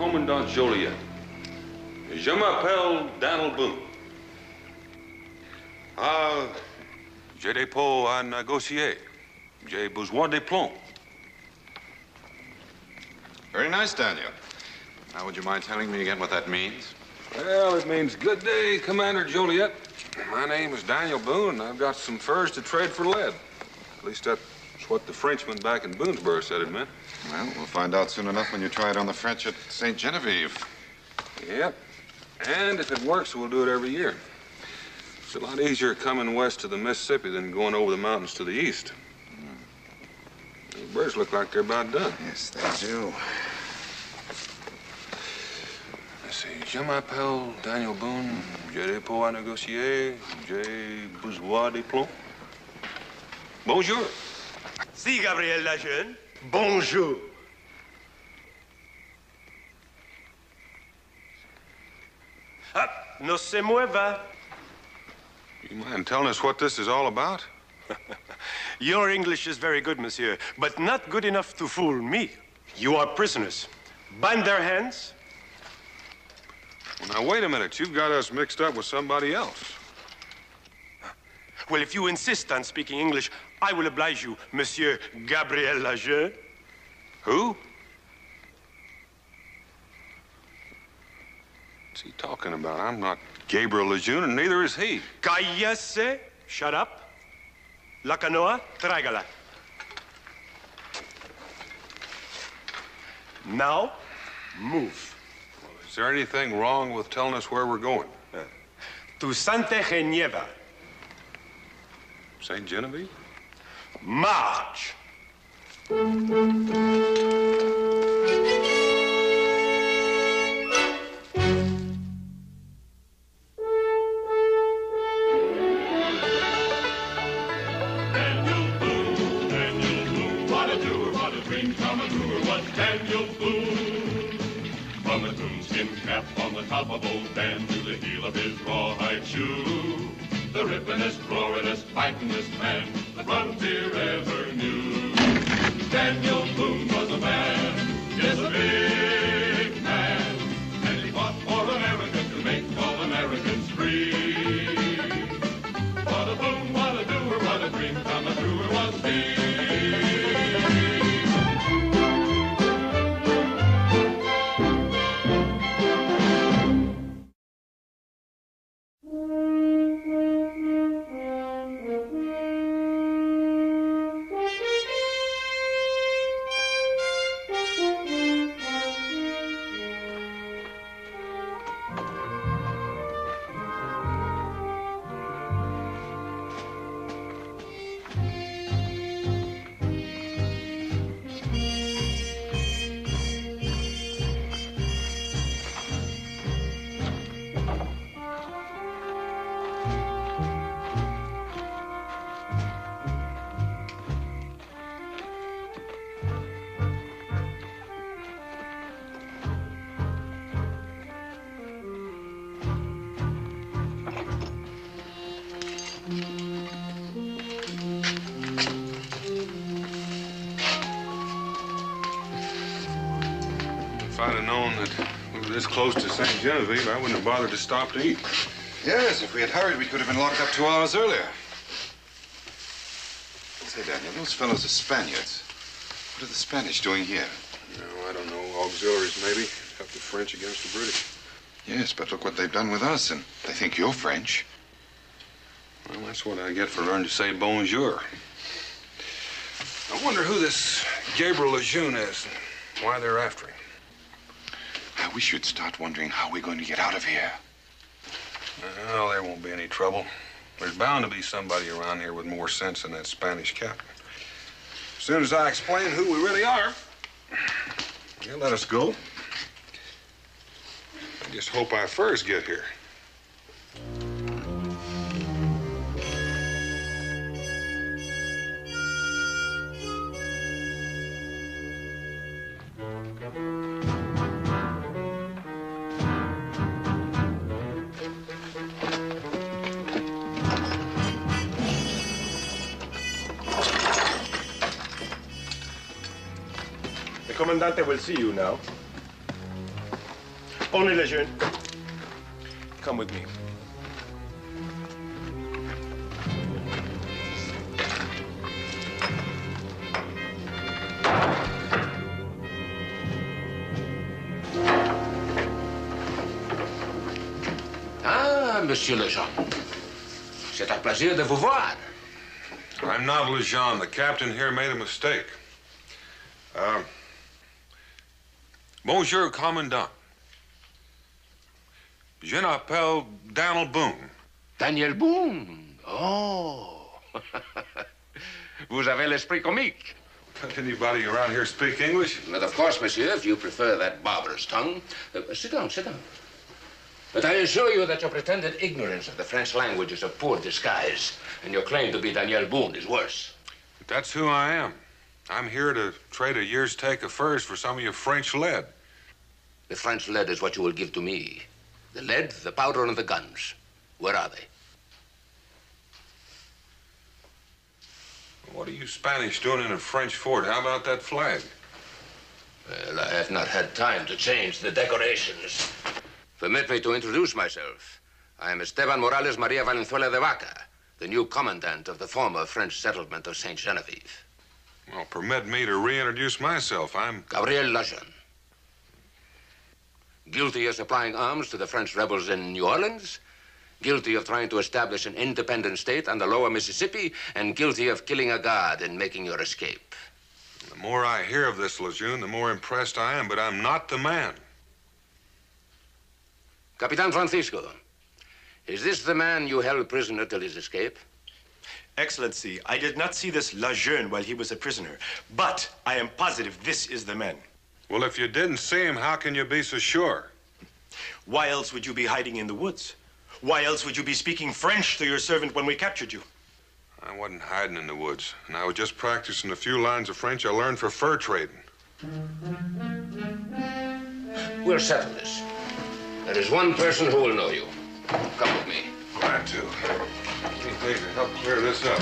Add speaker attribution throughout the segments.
Speaker 1: Commandant Joliet. Je m'appelle Daniel Boone. J'ai des pots à négocier. J'ai besoin de plomb.
Speaker 2: Very nice, Daniel. Now, would you mind telling me again what that means?
Speaker 1: Well, it means good day, Commander Joliet. My name is Daniel Boone, and I've got some furs to trade for lead. At least that's what the Frenchman back in Boonesboro said it meant.
Speaker 2: Well, we'll find out soon enough when you try it on the French at St. Genevieve.
Speaker 1: Yep. And if it works, we'll do it every year. It's a lot easier coming west to the Mississippi than going over the mountains to the east. The birds look like they're about done.
Speaker 2: Yes, they do.
Speaker 1: Let's see. Je m'appelle Daniel Boone. J'ai des pots à négocier. J'ai besoin de plomb. Bonjour.
Speaker 3: Si, Gabriel la jeune. Bonjour. Ah, no se mueva.
Speaker 1: You mind telling us what this is all about?
Speaker 3: Your English is very good, monsieur, but not good enough to fool me. You are prisoners. Bind their hands.
Speaker 1: Well, now, wait a minute. You've got us mixed up with somebody else.
Speaker 3: Well, if you insist on speaking English, I will oblige you, Monsieur Gabriel Lajeune.
Speaker 1: Who? What's he talking about? I'm not Gabriel Lejeune, and neither is he.
Speaker 3: Cállese. Shut up. La canoa, tráigala. Now, move.
Speaker 1: Well, is there anything wrong with telling us where we're going?
Speaker 3: To Santa Genevieve.
Speaker 1: St. Genevieve?
Speaker 3: March.
Speaker 4: Top of old Dan to the heel of his rawhide shoe. The rippinest, roaringest, fightingest man the frontier ever knew. Daniel Boone was a man, yes, a big man, and he fought for America to make all Americans free. What a boom, what a doer, what a dream come truer was he.
Speaker 1: If I'd have known that we were this close to St. Genevieve, I wouldn't have bothered to stop to eat.
Speaker 2: Yes, if we had hurried, we could have been locked up 2 hours earlier. Say, Daniel, those fellows are Spaniards. What are the Spanish doing here?
Speaker 1: No, I don't know. Auxiliaries, maybe. Help the French against the British.
Speaker 2: Yes, but look what they've done with us, and they think you're French.
Speaker 1: Well, that's what I get for learning to say bonjour. I wonder who this Gabriel Lejeune is and why they're after him.
Speaker 2: We should start wondering how we're going to get out of here.
Speaker 1: Well, there won't be any trouble. There's bound to be somebody around here with more sense than that Spanish captain. As soon as I explain who we really are, they'll let us go. I just hope I first get here.
Speaker 3: The Commandante will see you now. Only Lejeune. Come with me.
Speaker 5: Monsieur Lejeune. C'est un plaisir de vous voir.
Speaker 1: I'm not Lejeune. The captain here made a mistake. Bonjour, commandant. Je m'appelle Daniel Boone.
Speaker 5: Daniel Boone? Oh. Vous avez l'esprit comique.
Speaker 1: Does anybody around here speak English?
Speaker 5: But of course, monsieur, if you prefer that barbarous tongue. Sit down, sit down. But I assure you that your pretended ignorance of the French language is a poor disguise, and your claim to be Daniel Boone is worse.
Speaker 1: But that's who I am. I'm here to trade a year's take of furs for some of your French lead.
Speaker 5: The French lead is what you will give to me. The lead, the powder, and the guns. Where are they?
Speaker 1: What are you Spanish doing in a French fort? How about that flag?
Speaker 5: Well, I have not had time to change the decorations. Permit me to introduce myself. I am Esteban Morales Maria Valenzuela de Vaca, the new commandant of the former French settlement of Saint Genevieve.
Speaker 1: Well, permit me to reintroduce myself. I'm
Speaker 5: Gabriel Lejeune. Guilty of supplying arms to the French rebels in New Orleans, guilty of trying to establish an independent state on the lower Mississippi, and guilty of killing a guard and making your escape.
Speaker 1: The more I hear of this, Lejeune, the more impressed I am, but I'm not the man.
Speaker 5: Capitan Francisco, is this the man you held prisoner till his escape?
Speaker 3: Excellency, I did not see this Lejeune while he was a prisoner, but I am positive this is the man.
Speaker 1: Well, if you didn't see him, how can you be so sure?
Speaker 3: Why else would you be hiding in the woods? Why else would you be speaking French to your servant when we captured you?
Speaker 1: I wasn't hiding in the woods, and I was just practicing a few lines of French I learned for fur trading.
Speaker 5: We'll settle this. There is one person who will know you. Come with me.
Speaker 1: Glad to. Anything to help clear this up.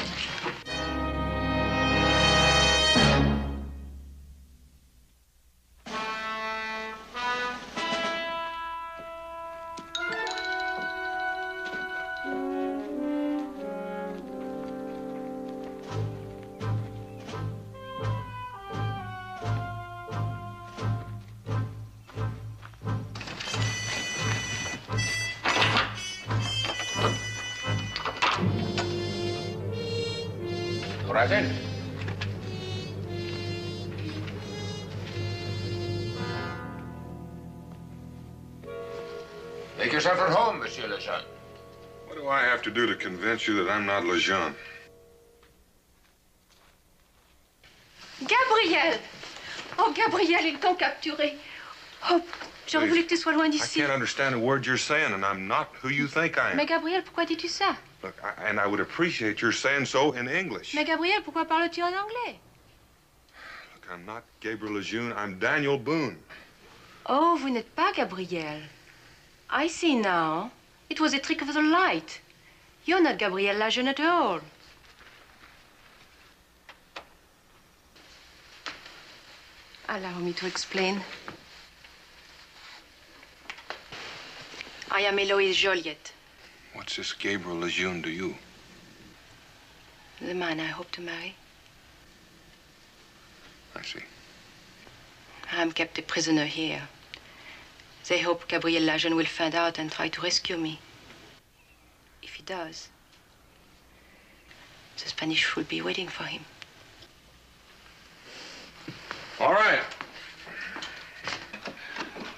Speaker 5: Right then. Make yourself at home, Monsieur Lejeune.
Speaker 1: What do I have to do to convince you that I'm not Lejeune?
Speaker 6: Gabriel! Oh, Gabriel, ils t'ont capturé. Oh, j'aurais voulu que tu sois loin
Speaker 1: I
Speaker 6: d'ici.
Speaker 1: can't understand a word you're saying, and I'm not who you think I am.
Speaker 6: Mais Gabriel, pourquoi dis-tu ça?
Speaker 1: Look, and I would appreciate your saying so in English.
Speaker 6: Mais Gabriel, pourquoi parles-tu en anglais?
Speaker 1: Look, I'm not Gabriel Lejeune. I'm Daniel Boone.
Speaker 6: Oh, vous n'êtes pas Gabriel. I see now. It was a trick of the light. You're not Gabriel Lejeune at all. Allow me to explain. I am Eloise Joliet,
Speaker 1: What's this Gabriel Lejeune to you?
Speaker 6: the man I hope to marry.
Speaker 1: I see.
Speaker 6: I'm kept a prisoner here. They hope Gabriel Lejeune will find out and try to rescue me. If he does, the Spanish will be waiting for him.
Speaker 1: All right.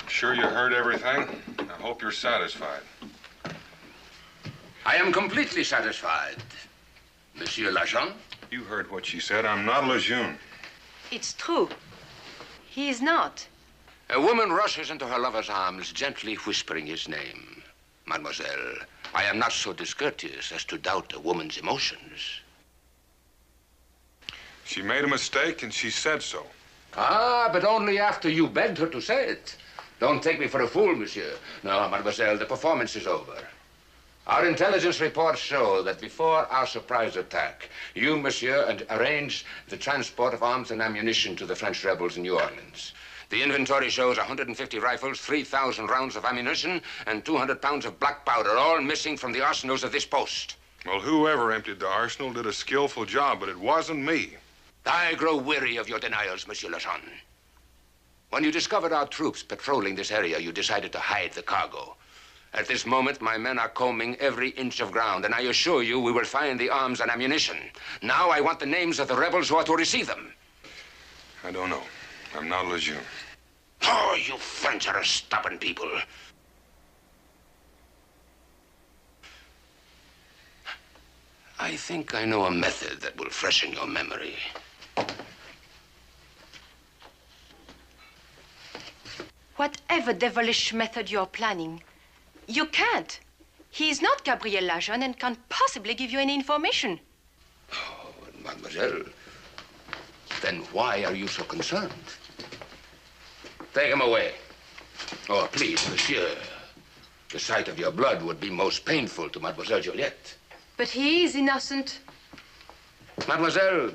Speaker 1: Sure you heard everything? I hope you're satisfied.
Speaker 5: I am completely satisfied. Monsieur Lejeune?
Speaker 1: You heard what she said. I'm not Lejeune.
Speaker 6: It's true. He is not.
Speaker 5: A woman rushes into her lover's arms, gently whispering his name. Mademoiselle, I am not so discourteous as to doubt a woman's emotions.
Speaker 1: She made a mistake, and she said so.
Speaker 5: Ah, but only after you begged her to say it. Don't take me for a fool, monsieur. No, mademoiselle, the performance is over. Our intelligence reports show that before our surprise attack, you, monsieur, arranged the transport of arms and ammunition to the French rebels in New Orleans. The inventory shows 150 rifles, 3,000 rounds of ammunition, and 200 pounds of black powder, all missing from the arsenals of this post.
Speaker 1: Well, whoever emptied the arsenal did a skillful job, but it wasn't me.
Speaker 5: I grow weary of your denials, Monsieur Lejeune. When you discovered our troops patrolling this area, you decided to hide the cargo. At this moment, my men are combing every inch of ground, and I assure you we will find the arms and ammunition. Now I want the names of the rebels who are to receive them.
Speaker 1: I don't know. I'm not Lejeune.
Speaker 5: Oh, you French are a stubborn people. I think I know a method that will freshen your memory.
Speaker 6: Whatever devilish method you're planning, you can't. He is not Gabriel Lejeune and can't possibly give you any information.
Speaker 5: Oh, mademoiselle, then why are you so concerned? Take him away. Oh, please, monsieur. The sight of your blood would be most painful to Mademoiselle Juliette.
Speaker 6: But he is innocent.
Speaker 5: Mademoiselle,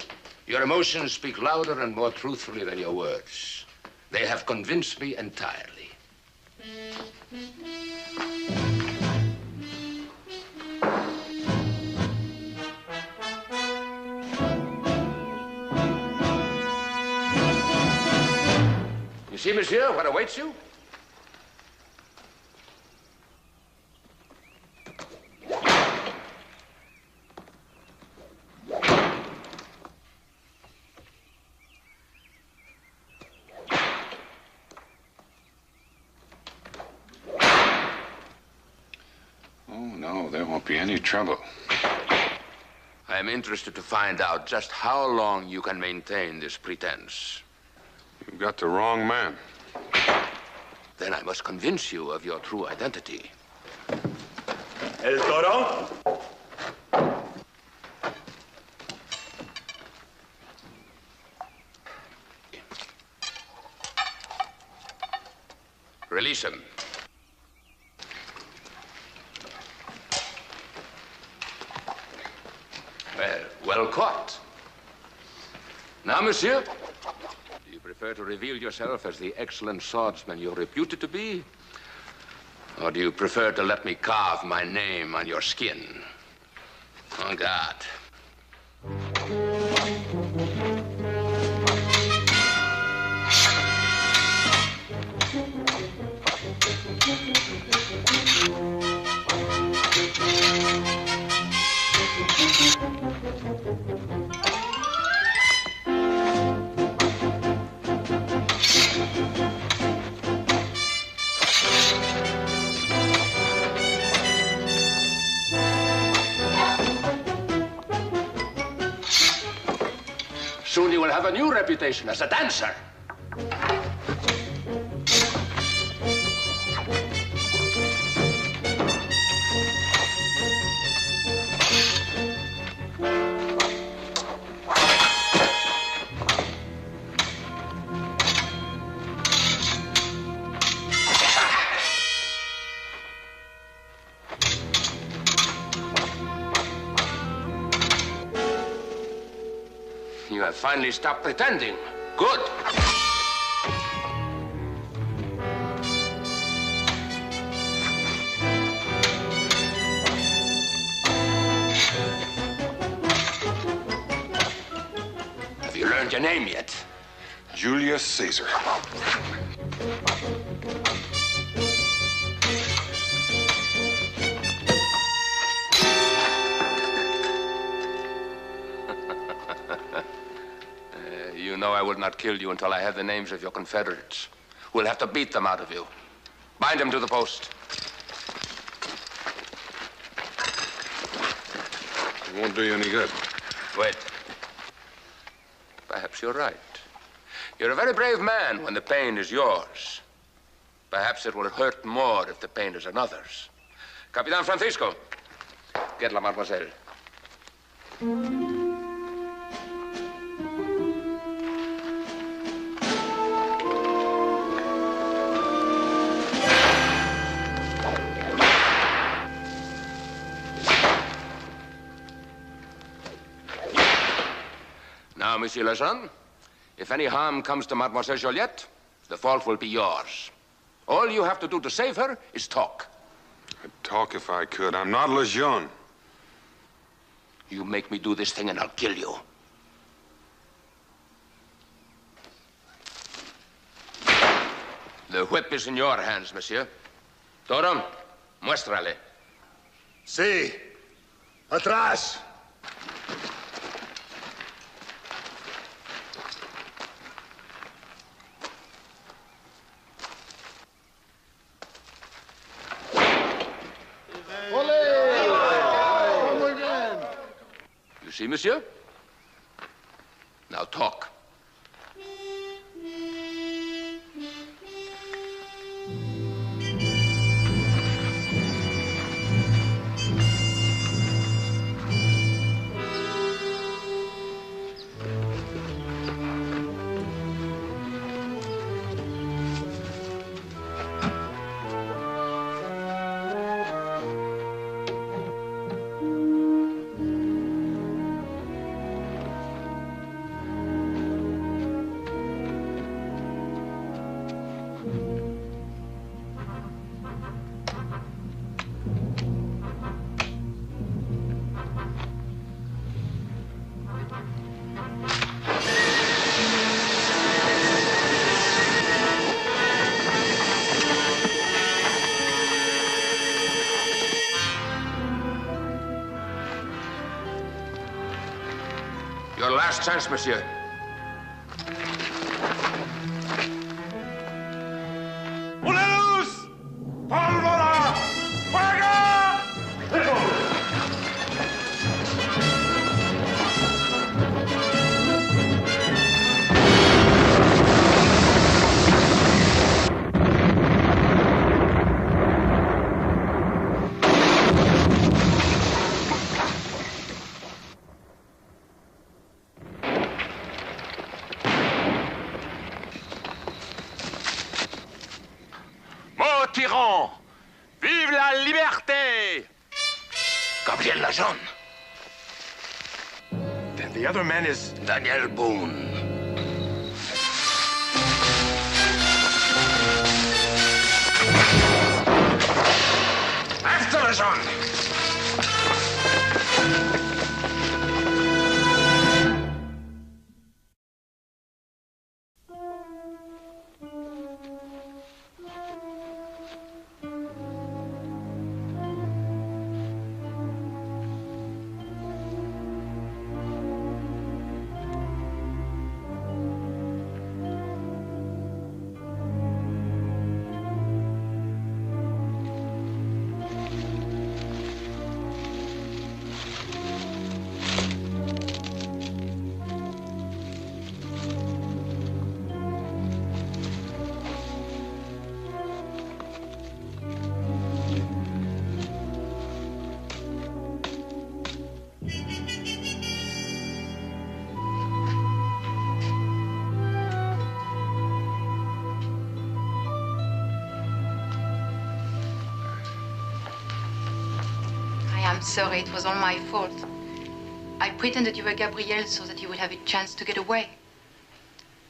Speaker 5: your emotions speak louder and more truthfully than your words. They have convinced me entirely. You see, monsieur, what awaits you?
Speaker 2: Oh, no, there won't be any trouble.
Speaker 5: I am interested to find out just how long you can maintain this pretense.
Speaker 1: You've got the wrong man.
Speaker 5: Then I must convince you of your true identity.
Speaker 3: El Toro?
Speaker 5: Release him. Well caught. Now, monsieur, do you prefer to reveal yourself as the excellent swordsman you're reputed to be? Or do you prefer to let me carve my name on your skin? En garde. Soon you will have a new reputation as a dancer. You have finally stopped pretending. Good. Have you learned your name yet?
Speaker 1: Julius Caesar.
Speaker 5: You know I will not kill you until I have the names of your confederates. We'll have to beat them out of you. Bind them to the post.
Speaker 1: It won't do you any good.
Speaker 5: Wait. Perhaps you're right. You're a very brave man when the pain is yours. Perhaps it will hurt more if the pain is another's. Capitan Francisco, get la mademoiselle. Now, Monsieur Lejeune, if any harm comes to Mademoiselle Joliette, the fault will be yours. All you have to do to save her is talk.
Speaker 1: I'd talk if I could. I'm not Lejeune.
Speaker 5: You make me do this thing and I'll kill you. The whip is in your hands, monsieur. Toro, muéstrale.
Speaker 7: Sí. Atrás.
Speaker 5: You see, monsieur? Now talk. Your last chance, monsieur.
Speaker 3: ¡Poneros! ¡Pólvora! ¡Fuego!
Speaker 5: Tyran! Vive la liberté! Gabriel Lajeune.
Speaker 3: Then the other man is...
Speaker 5: Daniel Boone. After Lajeune!
Speaker 6: I'm sorry, it was all my fault. I pretended you were Gabriel so that you would have a chance to get away.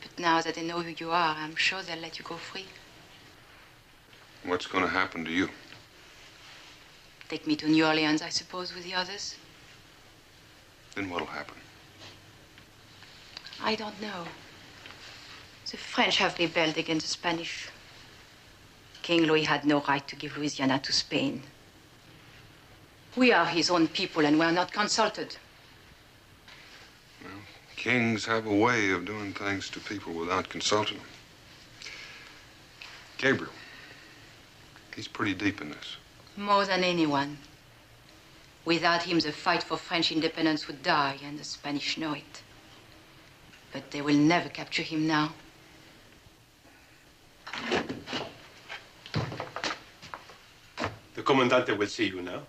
Speaker 6: But now that they know who you are, I'm sure they'll let you go free.
Speaker 1: What's going to happen to you?
Speaker 6: Take me to New Orleans, I suppose, with the others.
Speaker 1: Then what'll happen?
Speaker 6: I don't know. The French have rebelled against the Spanish. King Louis had no right to give Louisiana to Spain. We are his own people, and we're not consulted.
Speaker 1: Well, kings have a way of doing things to people without consulting them. Gabriel, he's pretty deep in this.
Speaker 6: More than anyone. Without him, the fight for French independence would die, and the Spanish know it. But they will never capture him now.
Speaker 3: The Comandante will see you now.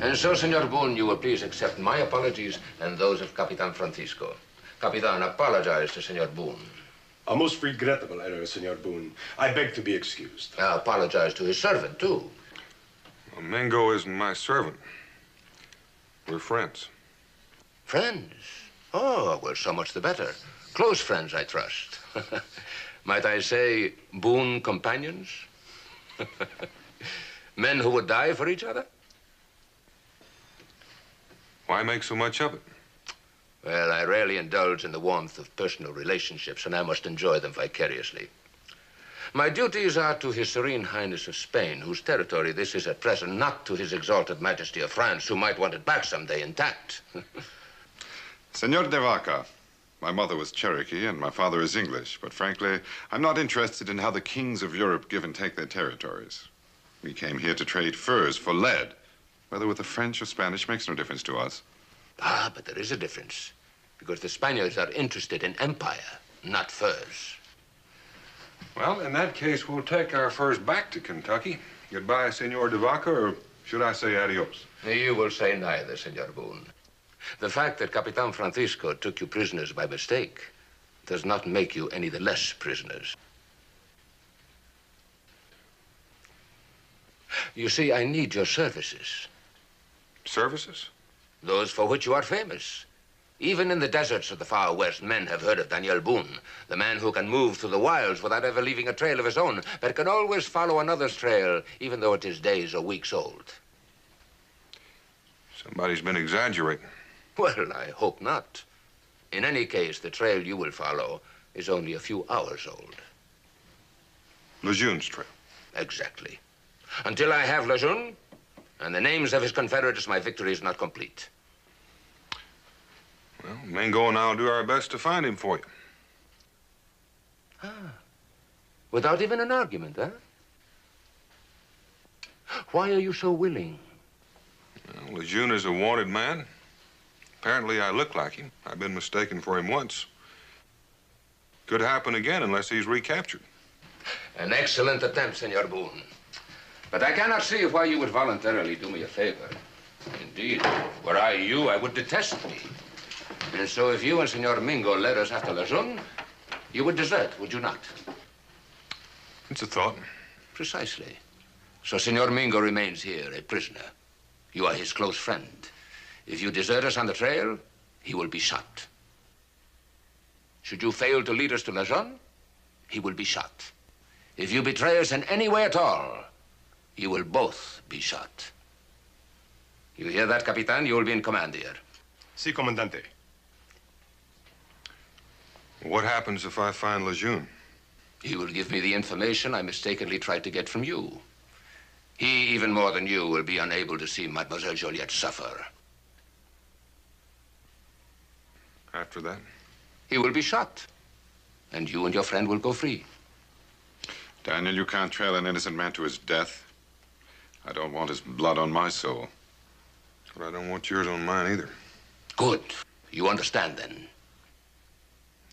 Speaker 5: And so, Senor Boone, you will please accept my apologies and those of Capitan Francisco. Capitan, apologize to Senor Boone.
Speaker 3: A most regrettable error, Senor Boone. I beg to be excused.
Speaker 5: I apologize to his servant, too.
Speaker 1: Well, Mingo isn't my servant. We're friends.
Speaker 5: Friends? Oh, well, so much the better. Close friends, I trust. Might I say, boon companions? Men who would die for each other?
Speaker 1: Why make so much of it?
Speaker 5: Well, I rarely indulge in the warmth of personal relationships, and I must enjoy them vicariously. My duties are to His Serene Highness of Spain, whose territory this is at present, not to His Exalted Majesty of France, who might want it back someday intact.
Speaker 2: Senor de Vaca, my mother was Cherokee and my father is English, but frankly, I'm not interested in how the kings of Europe give and take their territories. We came here to trade furs for lead. Whether with the French or Spanish makes no difference to us.
Speaker 5: Ah, but there is a difference, because the Spaniards are interested in empire, not furs.
Speaker 1: Well, in that case, we'll take our furs back to Kentucky. Goodbye, Senor de Vaca, or should I say adios?
Speaker 5: You will say neither, Senor Boone. The fact that Capitan Francisco took you prisoners by mistake does not make you any the less prisoners. You see, I need your services.
Speaker 1: Services?
Speaker 5: Those for which you are famous. Even in the deserts of the far west, men have heard of Daniel Boone, the man who can move through the wilds without ever leaving a trail of his own, but can always follow another's trail, even though it is days or weeks old.
Speaker 1: Somebody's been exaggerating.
Speaker 5: Well, I hope not. In any case, the trail you will follow is only a few hours old.
Speaker 1: Lejeune's trail.
Speaker 5: Exactly. Until I have Lejeune and the names of his confederates, my victory is not complete.
Speaker 1: Well, Mingo and I'll do our best to find him for you.
Speaker 5: Ah. Without even an argument, huh? Why are you so willing?
Speaker 1: Well, Lejeune is a wanted man. Apparently, I look like him. I've been mistaken for him once. Could happen again unless he's recaptured.
Speaker 5: An excellent attempt, Senor Boone. But I cannot see why you would voluntarily do me a favor. Indeed, were I you, I would detest me. And so if you and Senor Mingo led us after Lejeune, you would desert, would you not?
Speaker 1: It's a thought.
Speaker 5: Precisely. So Senor Mingo remains here, a prisoner. You are his close friend. If you desert us on the trail, he will be shot. Should you fail to lead us to Lejeune, he will be shot. If you betray us in any way at all, you will both be shot. You hear that, Capitan? You will be in command here.
Speaker 3: Si, Comandante.
Speaker 1: What happens if I find Lejeune?
Speaker 5: He will give me the information I mistakenly tried to get from you. He, even more than you, will be unable to see Mademoiselle Joliette suffer.
Speaker 1: After that?
Speaker 5: He will be shot, and you and your friend will go free.
Speaker 2: Daniel, you can't trail an innocent man to his death. I don't want his blood on my soul.
Speaker 1: But I don't want yours on mine either.
Speaker 5: Good. You understand, then?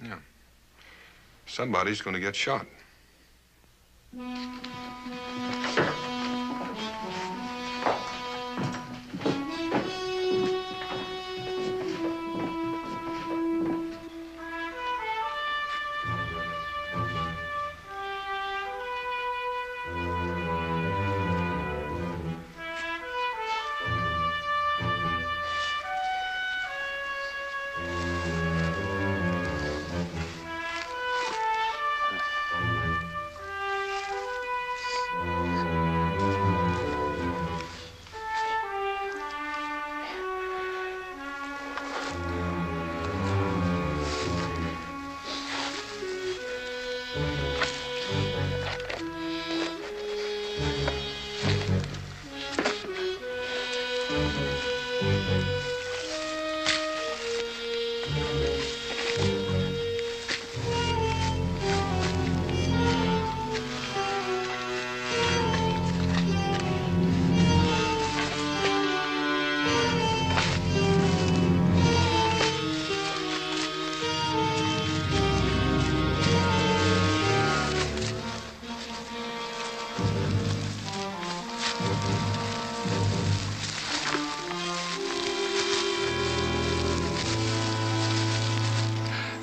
Speaker 1: Yeah. Somebody's going to get shot.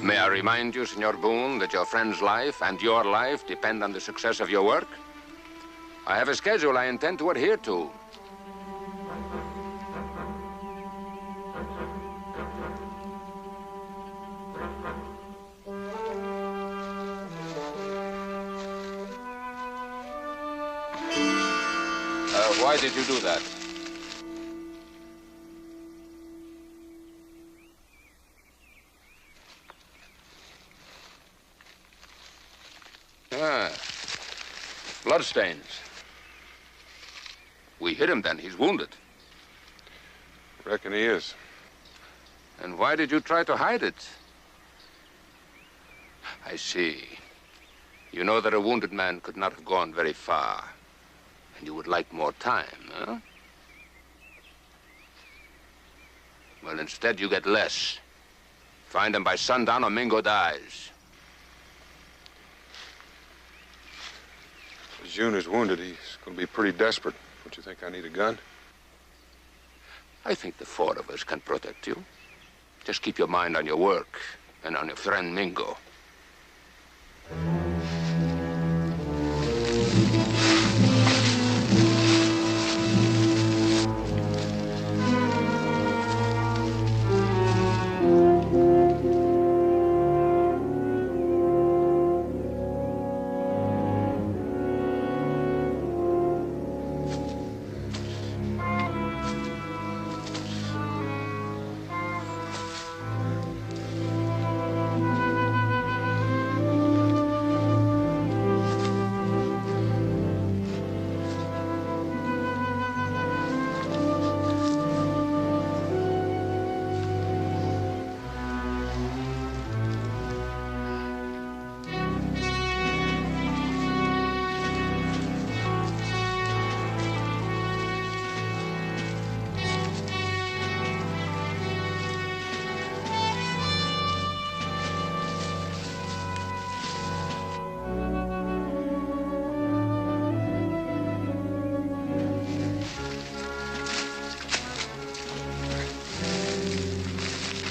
Speaker 5: May I remind you, Senor Boone, that your friend's life and your life depend on the success of your work? I have a schedule I intend to adhere to. Why did you do that? Bloodstains. We hit him then. He's wounded.
Speaker 1: Reckon he is.
Speaker 5: And why did you try to hide it? I see. You know that a wounded man could not have gone very far. And you would like more time, huh? Well, instead you get less. Find him by sundown or Mingo dies.
Speaker 1: If June is wounded, he's going to be pretty desperate. Don't you think I need a gun?
Speaker 5: I think the four of us can protect you. Just keep your mind on your work and on your friend Mingo.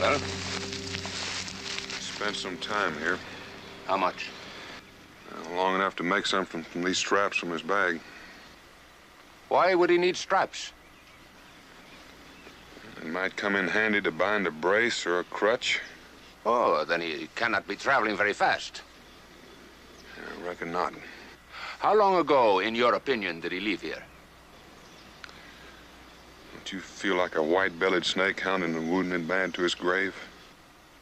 Speaker 5: Well?
Speaker 1: Spent some time here.
Speaker 5: How much?
Speaker 1: Long enough to make something from these straps from his bag.
Speaker 5: Why would he need straps?
Speaker 1: It might come in handy to bind a brace or a crutch.
Speaker 5: Oh, then he cannot be traveling very fast.
Speaker 1: I reckon not.
Speaker 5: How long ago, in your opinion, did he leave here?
Speaker 1: Don't you feel like a white-bellied snake hounding a wounded man to his grave?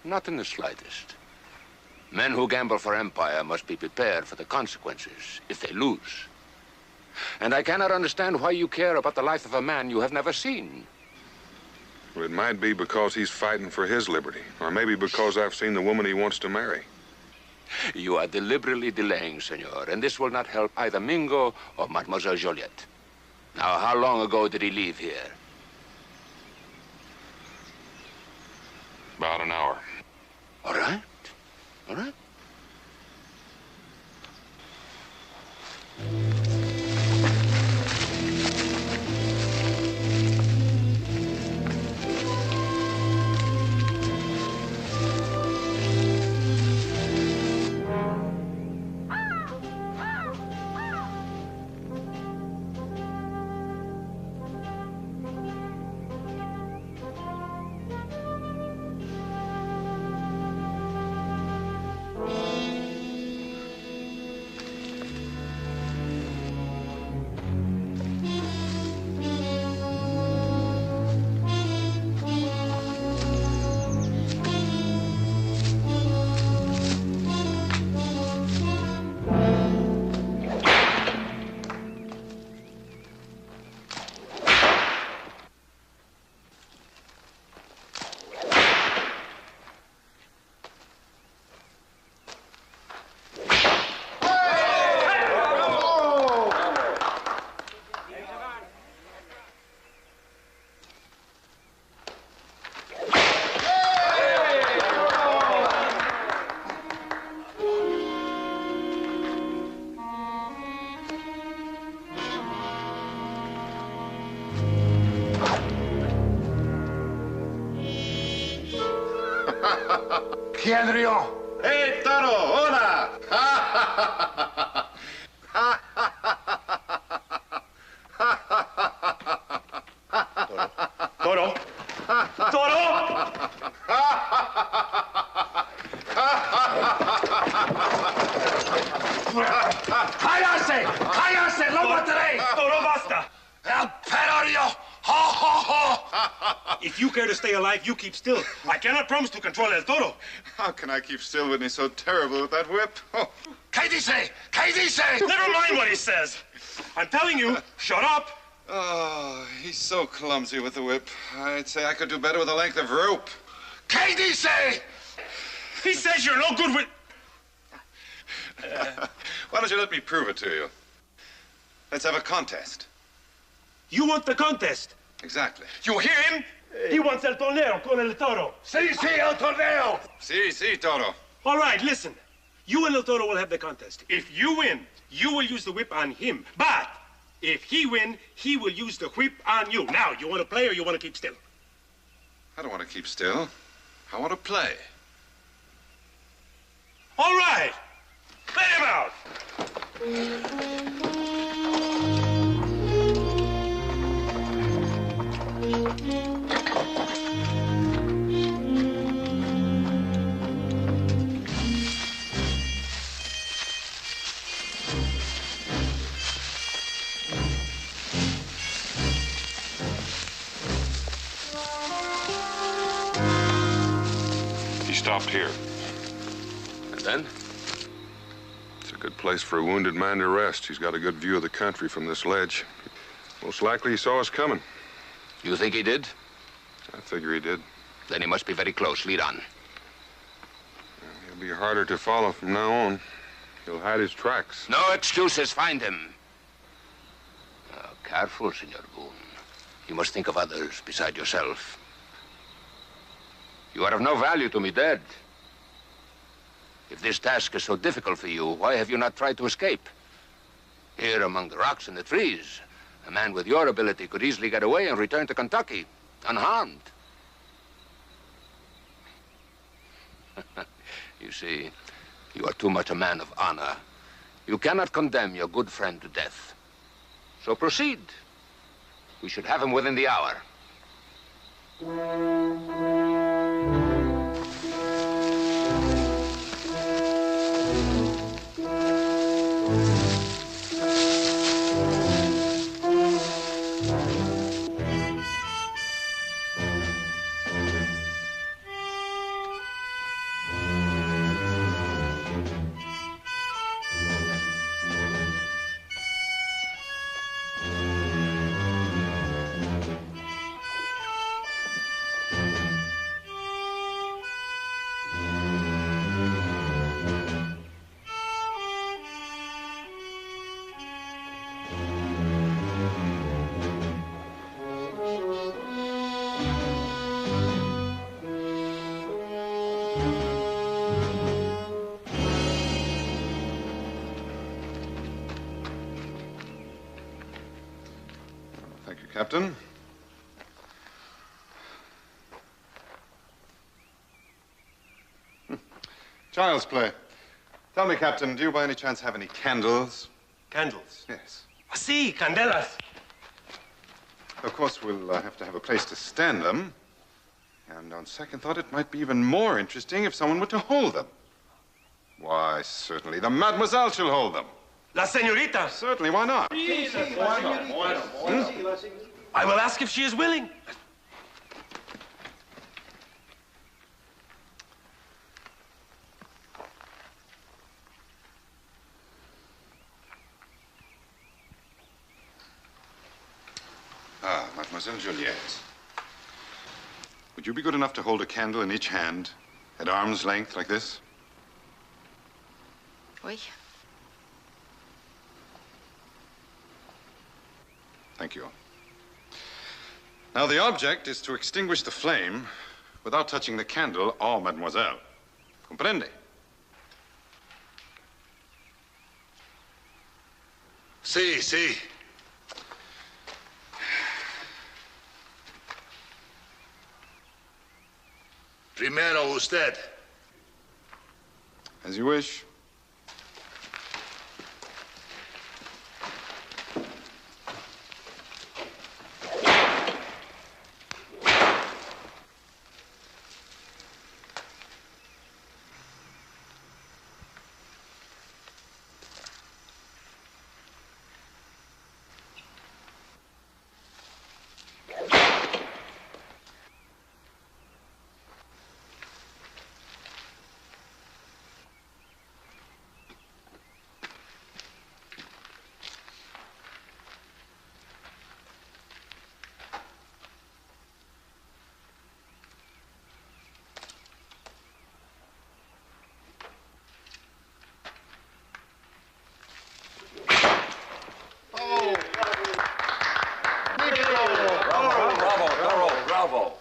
Speaker 5: Not in the slightest. Men who gamble for empire must be prepared for the consequences if they lose. And I cannot understand why you care about the life of a man you have never seen.
Speaker 1: Well, it might be because he's fighting for his liberty, or maybe because I've seen the woman he wants to marry.
Speaker 5: You are deliberately delaying, senor, and this will not help either Mingo or Mademoiselle Joliette. Now, how long ago did he leave here?
Speaker 1: About an hour.
Speaker 5: All right. All right.
Speaker 7: Henrio.
Speaker 2: Hey, Toro, hola!
Speaker 3: Toro! Toro!
Speaker 7: ¡Cállase! ¡Cállase! ¡Lo mataré!
Speaker 3: Toro, basta!
Speaker 7: ¡El perorio! ¡Ho, ho, ho!
Speaker 3: If you care to stay alive, you keep still. I cannot promise to control El Toro.
Speaker 2: How can I keep still when he's so terrible with that whip? Oh.
Speaker 7: ¿Qué dice? ¿Qué dice?
Speaker 3: Never mind what he says. I'm telling you, shut up.
Speaker 2: Oh, he's so clumsy with the whip. I'd say I could do better with a length of rope.
Speaker 7: ¿Qué dice?
Speaker 3: He says you're no good with...
Speaker 2: Why don't you let me prove it to you? Let's have a contest.
Speaker 3: You want the contest?
Speaker 2: Exactly.
Speaker 3: You hear him? He wants el torneo con el Toro.
Speaker 7: Sí, sí, el torneo.
Speaker 2: Sí, Toro.
Speaker 3: All right, listen. You and El Toro will have the contest. If you win, you will use the whip on him. But if he win, he will use the whip on you. Now, you want to play or you want to keep still?
Speaker 2: I don't want to keep still. I want to play.
Speaker 3: All right. Let him out.
Speaker 1: He stopped here.
Speaker 5: And then?
Speaker 1: It's a good place for a wounded man to rest. He's got a good view of the country from this ledge. Most likely he saw us coming.
Speaker 5: You think he did?
Speaker 1: I figure he did.
Speaker 5: Then he must be very close. Lead on.
Speaker 1: He'll be harder to follow from now on. He'll hide his tracks.
Speaker 5: No excuses. Find him. Oh, careful, Senor Boone. You must think of others beside yourself. You are of no value to me dead. If this task is so difficult for you, why have you not tried to escape? Here among the rocks and the trees, a man with your ability could easily get away and return to Kentucky, unharmed. You see, you are too much a man of honor. You cannot condemn your good friend to death. So proceed. We should have him within the hour.
Speaker 2: Captain. Child's play. Tell me, Captain, do you by any chance have any candles?
Speaker 3: Candles?
Speaker 2: Yes.
Speaker 3: Sí, candelas.
Speaker 2: Of course, we'll have to have a place to stand them. And on second thought, it might be even more interesting if someone were to hold them. Why, certainly, the Mademoiselle shall hold them.
Speaker 3: La señorita.
Speaker 2: Certainly, why not?
Speaker 3: I will ask if she is willing.
Speaker 2: Ah, Mademoiselle Juliette. Would you be good enough to hold a candle in each hand, at arm's length, like this?
Speaker 6: Oui.
Speaker 2: Thank you. Now, the object is to extinguish the flame without touching the candle or Mademoiselle. Comprende?
Speaker 7: Sí, sí. Primero usted.
Speaker 2: As you wish.
Speaker 7: Bravo.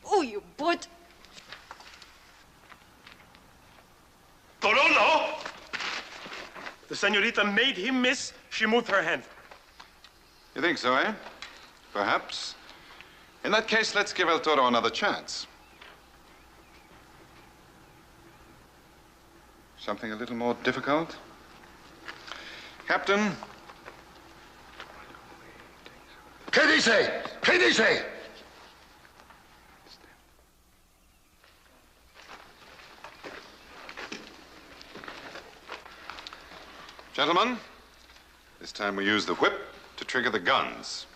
Speaker 6: Oh, you brute!
Speaker 3: Toro, no! The senorita made him miss. She moved her hand.
Speaker 2: You think so, eh? Perhaps. In that case, let's give El Toro another chance. Something a little more difficult? Captain?
Speaker 7: ¿Qué dice? ¿Qué dice?
Speaker 2: Gentlemen, this time we use the whip to trigger the guns.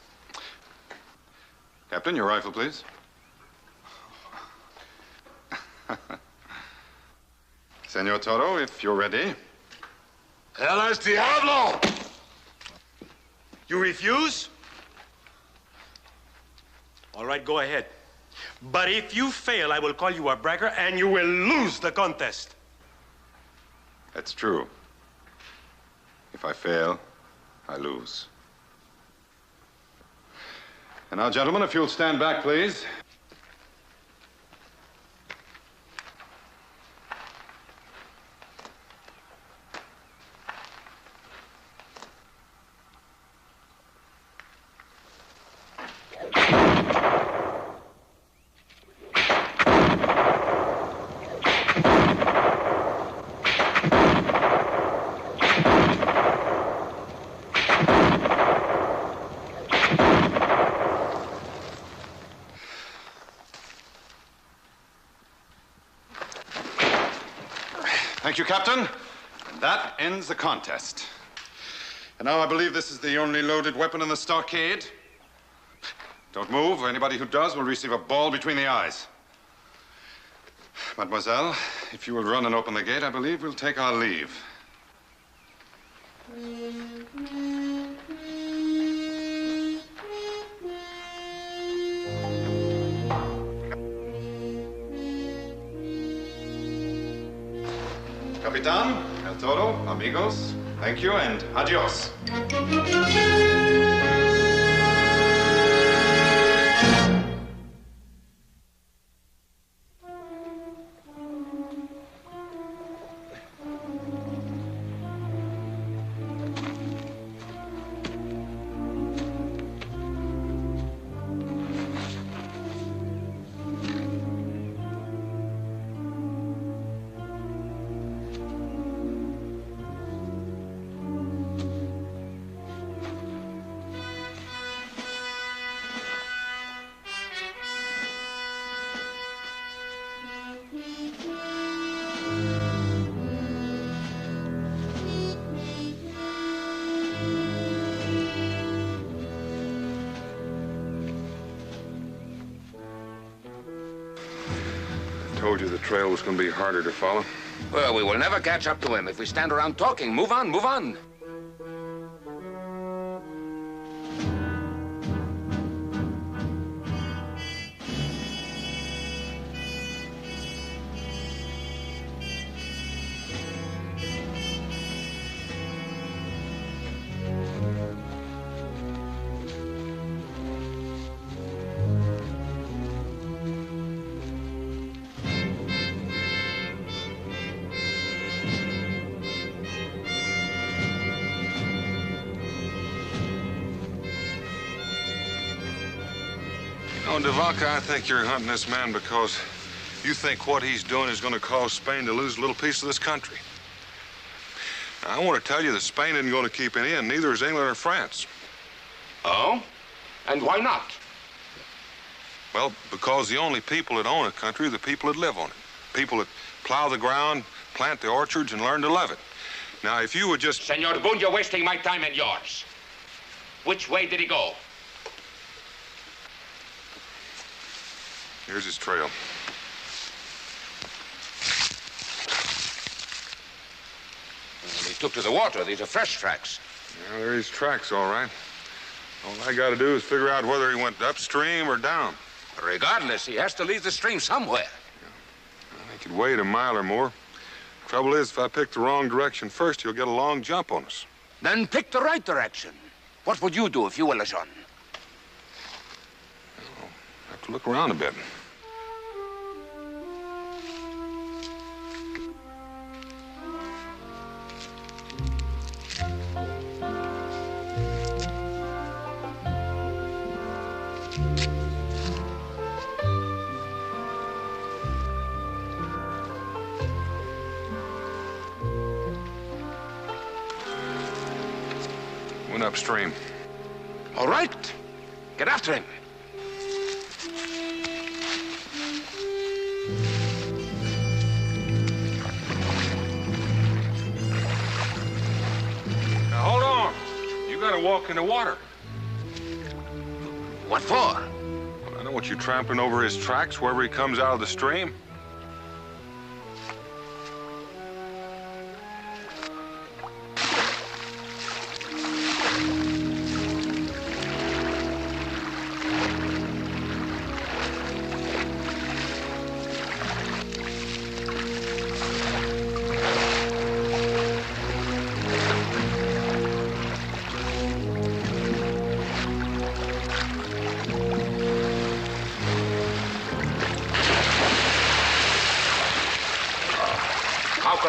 Speaker 2: Captain, your rifle, please. Senor Toro, if you're ready.
Speaker 7: El es diablo!
Speaker 3: You refuse? All right, go ahead. But if you fail, I will call you a bragger and you will lose the contest.
Speaker 2: That's true. If I fail, I lose. And now, gentlemen, if you'll stand back, please. Thank you, Captain. And that ends the contest. And now I believe this is the only loaded weapon in the stockade. Don't move. Anybody who does will receive a ball between the eyes. Mademoiselle, if you will run and open the gate, I believe we'll take our leave. Capitan, El Toro, amigos, thank you and adios.
Speaker 1: told you the trail was going to be harder to follow.
Speaker 5: Well, we will never catch up to him if we stand around talking. Move on, move on.
Speaker 1: Devaka, I think you're hunting this man because you think what he's doing is going to cause Spain to lose a little piece of this country. Now, I want to tell you that Spain isn't going to keep any in, neither is England or France.
Speaker 5: Oh? And why not?
Speaker 1: Well, because the only people that own a country are the people that live on it. People that plow the ground, plant the orchards, and learn to love it. Now, if you would just...
Speaker 5: Senor Boone, you're wasting my time and yours. Which way did he go?
Speaker 1: Here's his trail.
Speaker 5: Well, he took to the water. These are fresh tracks.
Speaker 1: Yeah, they're his tracks, all right. All I got to do is figure out whether he went upstream or down.
Speaker 5: Regardless, he has to leave the stream somewhere.
Speaker 1: Yeah. He could wait a mile or more. Trouble is, if I pick the wrong direction first, he'll get a long jump on us.
Speaker 5: Then pick the right direction. What would you do if you were Lejeune?
Speaker 1: I'll have to look around a bit. Went upstream.
Speaker 5: All right. Get after him.
Speaker 1: Now, hold on. You gotta walk in the water.
Speaker 5: What for?
Speaker 1: Well, I don't want you trampling over his tracks wherever he comes out of the stream.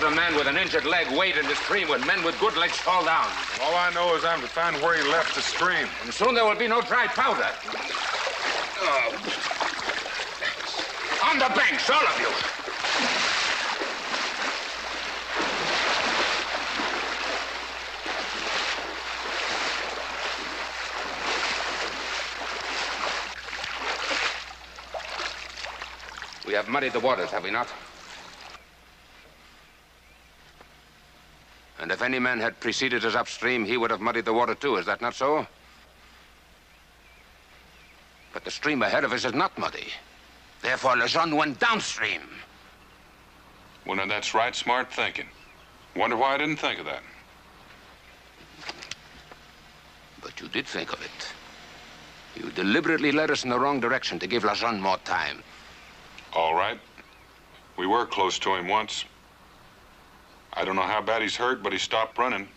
Speaker 5: A man with an injured leg wade in the stream when men with good legs fall down.
Speaker 1: All I know is I'm to find where he left the stream.
Speaker 5: And soon there will be no dry powder. On the banks, all of you. We have muddied the waters, have we not? And if any man had preceded us upstream, he would have muddied the water too. Is that not so? But the stream ahead of us is not muddy. Therefore, Lejeune went downstream.
Speaker 1: Well, now that's right smart thinking. Wonder why I didn't think of that.
Speaker 5: But you did think of it. You deliberately led us in the wrong direction to give Lejeune more time.
Speaker 1: All right. We were close to him once. I don't know how bad he's hurt, but he stopped running.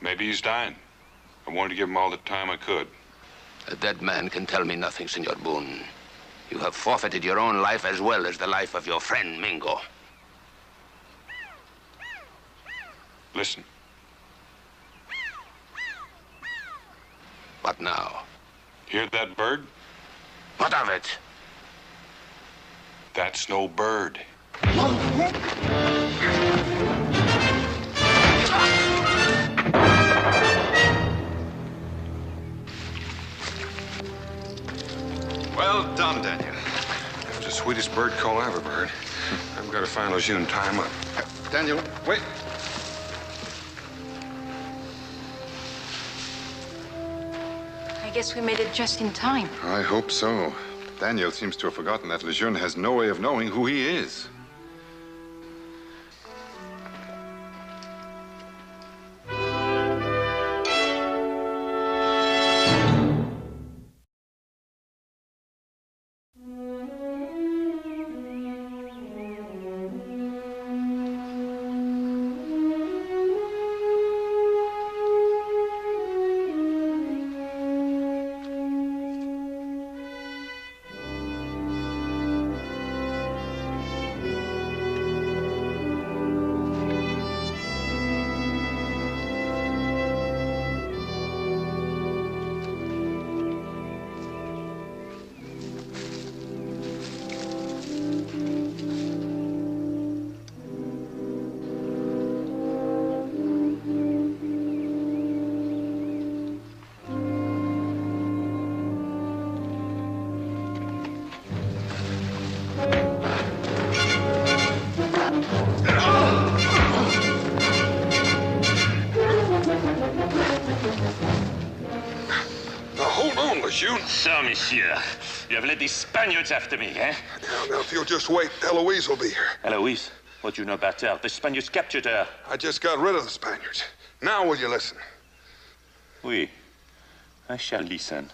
Speaker 1: Maybe he's dying. I wanted to give him all the time I could.
Speaker 5: A dead man can tell me nothing, Senor Boone. You have forfeited your own life as well as the life of your friend, Mingo.
Speaker 1: Listen.
Speaker 5: What now?
Speaker 1: Hear that bird?
Speaker 5: What of it?
Speaker 1: That's no bird.
Speaker 2: Well done, Daniel.
Speaker 1: That's the sweetest bird call I've ever heard. I've got to find Lejeune and tie him up.
Speaker 2: Daniel, wait.
Speaker 6: I guess we made it just in time.
Speaker 2: I hope so. Daniel seems to have forgotten that Lejeune has no way of knowing who he is.
Speaker 1: Lejeune.
Speaker 8: So, monsieur, you have led these Spaniards after me, eh?
Speaker 1: Now, if you'll just wait, Eloise will be here.
Speaker 8: Eloise, what do you know about her? The Spaniards captured her.
Speaker 1: I just got rid of the Spaniards. Now will you listen?
Speaker 8: Oui, I shall listen.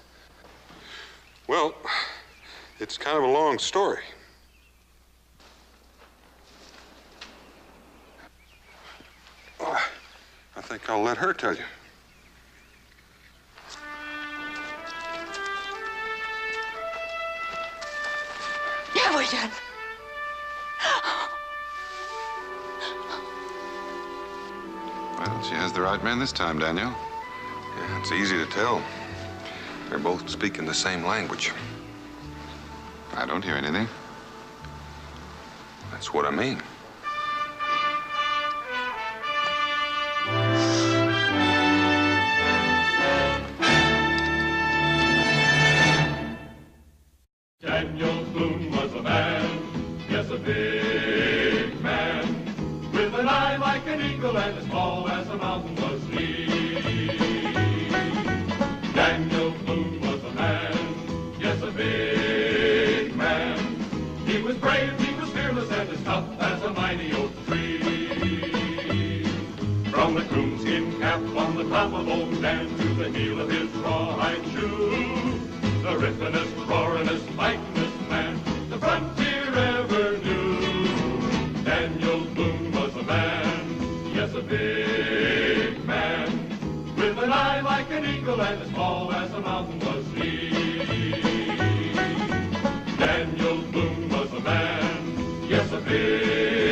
Speaker 1: Well, it's kind of a long story. Oh, I think I'll let her tell you.
Speaker 9: Ya voy, Jan.
Speaker 2: Well, she has the right man this time, Daniel.
Speaker 1: Yeah, it's easy to tell. They're both speaking the same language.
Speaker 2: I don't hear anything.
Speaker 1: That's what I mean.
Speaker 4: Daniel Boone was a man, yes, a big man, with an eye like an eagle and as tall as a mountain was he. Daniel Boone was a man, yes, a big man. He was brave, he was fearless, and as tough as a mighty oak tree. From the coonskin cap on the top of old Dan to the heel of his rawhide shoe, the rippenest, roaringest, fightingest man the frontier ever knew. Daniel Boone was a man, yes, a big man, with an eye like an eagle and as tall as a mountain was he. Daniel Boone was a man, yes, a big